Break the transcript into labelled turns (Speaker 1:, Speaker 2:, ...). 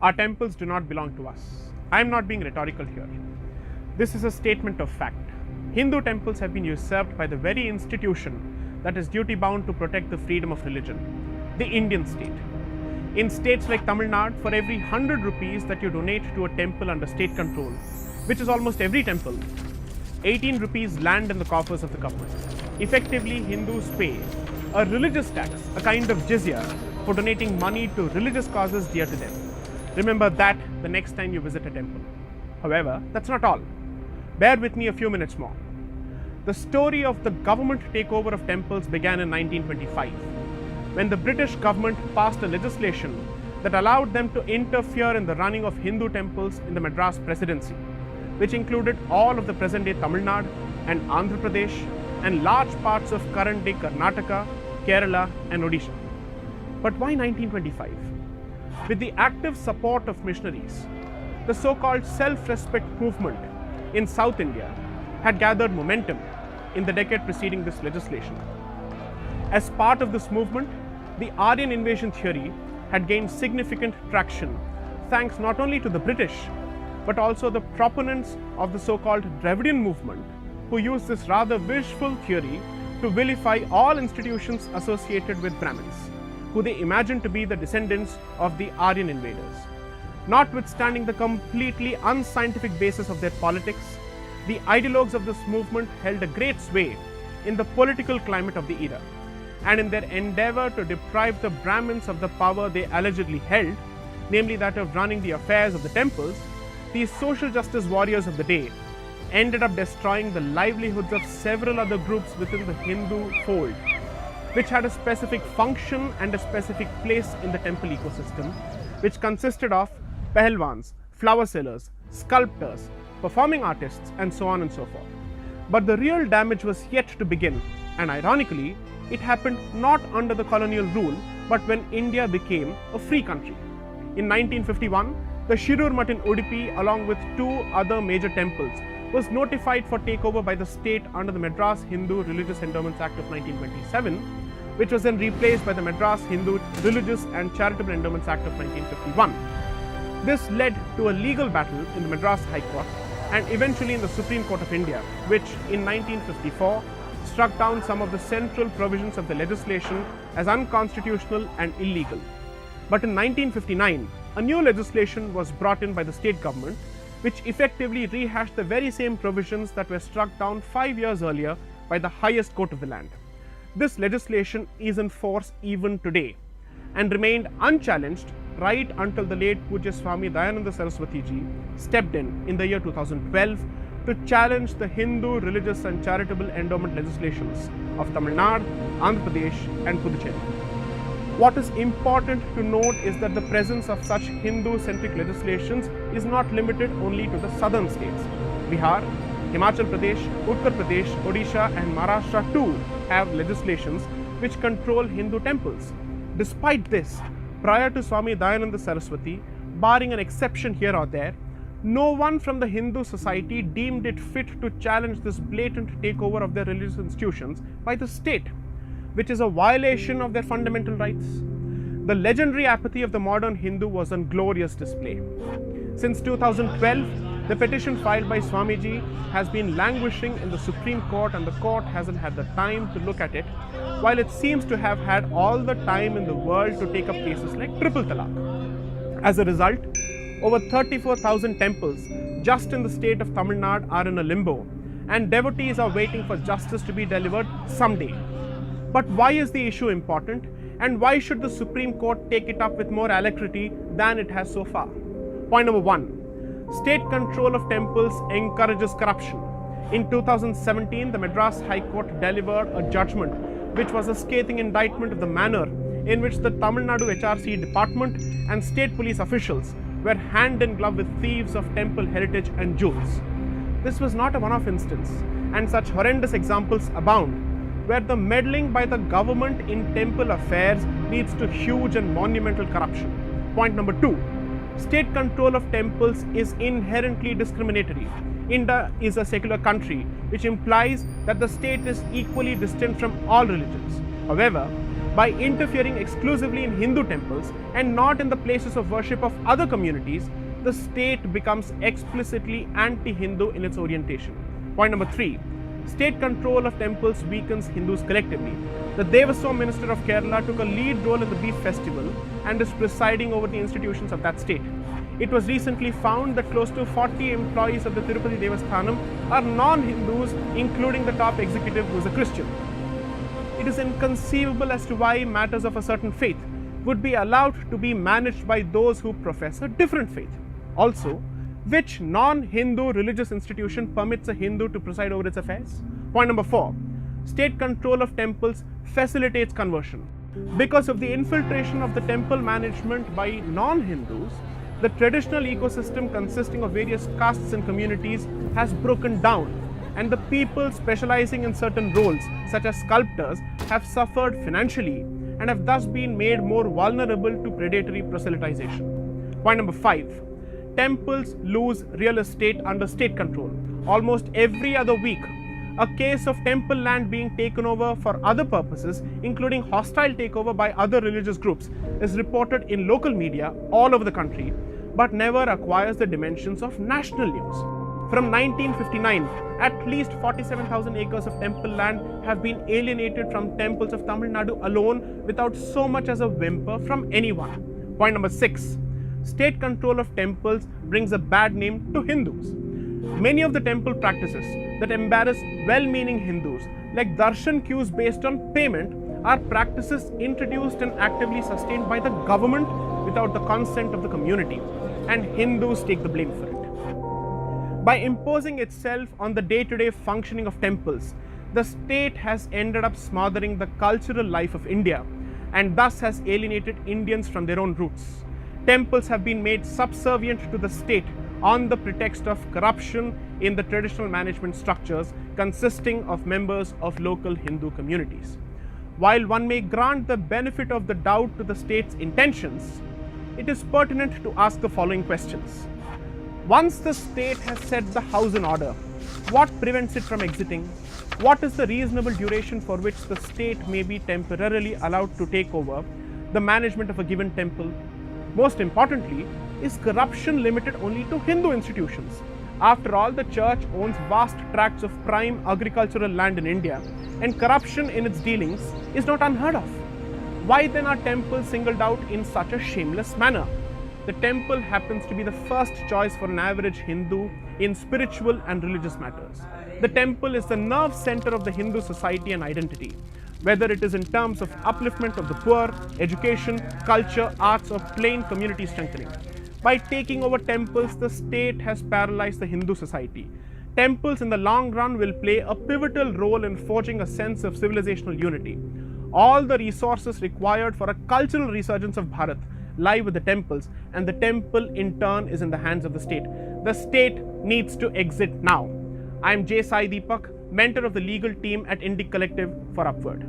Speaker 1: Our temples do not belong to us. I am not being rhetorical here. This is a statement of fact. Hindu temples have been usurped by the very institution that is duty bound to protect the freedom of religion, the Indian state. In states like Tamil Nadu, for every 100 rupees that you donate to a temple under state control, which is almost every temple, 18 rupees land in the coffers of the government. Effectively, Hindus pay a religious tax, a kind of jizya, for donating money to religious causes dear to them. Remember that the next time you visit a temple. However, that's not all. Bear with me a few minutes more. The story of the government takeover of temples began in 1925, when the British government passed a legislation that allowed them to interfere in the running of Hindu temples in the Madras Presidency, which included all of the present-day Tamil Nadu and Andhra Pradesh and large parts of current-day Karnataka, Kerala and Odisha. But why 1925? With the active support of missionaries, the so-called self-respect movement in South India had gathered momentum in the decade preceding this legislation. As part of this movement, the Aryan invasion theory had gained significant traction thanks not only to the British but also the proponents of the so-called Dravidian movement, who used this rather wishful theory to vilify all institutions associated with Brahmins, who they imagined to be the descendants of the Aryan invaders. Notwithstanding the completely unscientific basis of their politics, the ideologues of this movement held a great sway in the political climate of the era, and in their endeavor to deprive the Brahmins of the power they allegedly held, namely that of running the affairs of the temples, these social justice warriors of the day ended up destroying the livelihoods of several other groups within the Hindu fold, which had a specific function and a specific place in the temple ecosystem, which consisted of pahalwans, flower sellers, sculptors, performing artists, and so on and so forth. But the real damage was yet to begin, and ironically, it happened not under the colonial rule, but when India became a free country. In 1951, the Shirur Mutt in Udupi, along with two other major temples, was notified for takeover by the state under the Madras Hindu Religious Endowments Act of 1927, which was then replaced by the Madras Hindu Religious and Charitable Endowments Act of 1951. This led to a legal battle in the Madras High Court and eventually in the Supreme Court of India, which in 1954 struck down some of the central provisions of the legislation as unconstitutional and illegal. But in 1959, a new legislation was brought in by the state government, which effectively rehashed the very same provisions that were struck down 5 years earlier by the highest court of the land. This legislation is in force even today and remained unchallenged right until the late Pujya Swami Dayananda Saraswati ji stepped in the year 2012 to challenge the Hindu religious and charitable endowment legislations of Tamil Nadu, Andhra Pradesh and Puducherry. What is important to note is that the presence of such Hindu-centric legislations is not limited only to the southern states. Bihar, Himachal Pradesh, Uttar Pradesh, Odisha and Maharashtra too have legislations which control Hindu temples. Despite this, prior to Swami Dayananda Saraswati, barring an exception here or there, no one from the Hindu society deemed it fit to challenge this blatant takeover of their religious institutions by the state, which is a violation of their fundamental rights. The legendary apathy of the modern Hindu was on glorious display. Since 2012, the petition filed by Swamiji has been languishing in the Supreme Court, and the court hasn't had the time to look at it, while it seems to have had all the time in the world to take up cases like triple talaq. As a result, over 34,000 temples just in the state of Tamil Nadu are in a limbo, and devotees are waiting for justice to be delivered someday. But why is the issue important, and why should the Supreme Court take it up with more alacrity than it has so far? Point number one, state control of temples encourages corruption. In 2017, the Madras High Court delivered a judgment which was a scathing indictment of the manner in which the Tamil Nadu HRC department and state police officials were hand in glove with thieves of temple heritage and jewels. This was not a one-off instance, and such horrendous examples abound, where the meddling by the government in temple affairs leads to huge and monumental corruption. Point number two, state control of temples is inherently discriminatory. India is a secular country, which implies that the state is equally distant from all religions. However, By interfering exclusively in Hindu temples and not in the places of worship of other communities, the state becomes explicitly anti-Hindu in its orientation. Point number 3. State control of temples weakens Hindus collectively. The Devaswam minister of Kerala took a lead role in the beef festival and is presiding over the institutions of that state. It was recently found that close to 40 employees of the Tirupati Devasthanam are non-Hindus, including the top executive who is a Christian. It is inconceivable as to why matters of a certain faith would be allowed to be managed by those who profess a different faith. Also, which non-Hindu religious institution permits a Hindu to preside over its affairs? Point number 4. State control of temples facilitates conversion. Because of the infiltration of the temple management by non-Hindus, the traditional ecosystem consisting of various castes and communities has broken down, and the people specializing in certain roles, such as sculptors, have suffered financially and have thus been made more vulnerable to predatory proselytization. Point number 5. Temples lose real estate under state control. Almost every other week, a case of temple land being taken over for other purposes, including hostile takeover by other religious groups, is reported in local media all over the country, but never acquires the dimensions of national news. From 1959, at least 47,000 acres of temple land have been alienated from temples of Tamil Nadu alone without so much as a whimper from anyone. Point number 6. State control of temples brings a bad name to Hindus. Many of the temple practices that embarrass well-meaning Hindus, like darshan queues based on payment, are practices introduced and actively sustained by the government without the consent of the community, and Hindus take the blame for it. By imposing itself on the day-to-day functioning of temples, the state has ended up smothering the cultural life of India and thus has alienated Indians from their own roots. Temples have been made subservient to the state on the pretext of corruption in the traditional management structures consisting of members of local Hindu communities. While one may grant the benefit of the doubt to the state's intentions, it is pertinent to ask the following questions. Once the state has set the house in order, what prevents it from exiting? What is the reasonable duration for which the state may be temporarily allowed to take over the management of a given temple? Most importantly, is corruption limited only to Hindu institutions? After all, the church owns vast tracts of prime agricultural land in India, and corruption in its dealings is not unheard of. Why then are temples singled out in such a shameless manner? The temple happens to be the first choice for an average Hindu in spiritual and religious matters. The temple is the nerve center of the Hindu society and identity, whether it is in terms of upliftment of the poor, education, culture, arts, or plain community strengthening. By taking over temples, the state has paralyzed the Hindu society. Temples in the long run will play a pivotal role in forging a sense of civilizational unity. All the resources required for a cultural resurgence of Bharat lie with the temples, and the temple in turn is in the hands of the state. The state needs to exit now. I am J. Sai Deepak, mentor of the legal team at Indic Collective for Upward.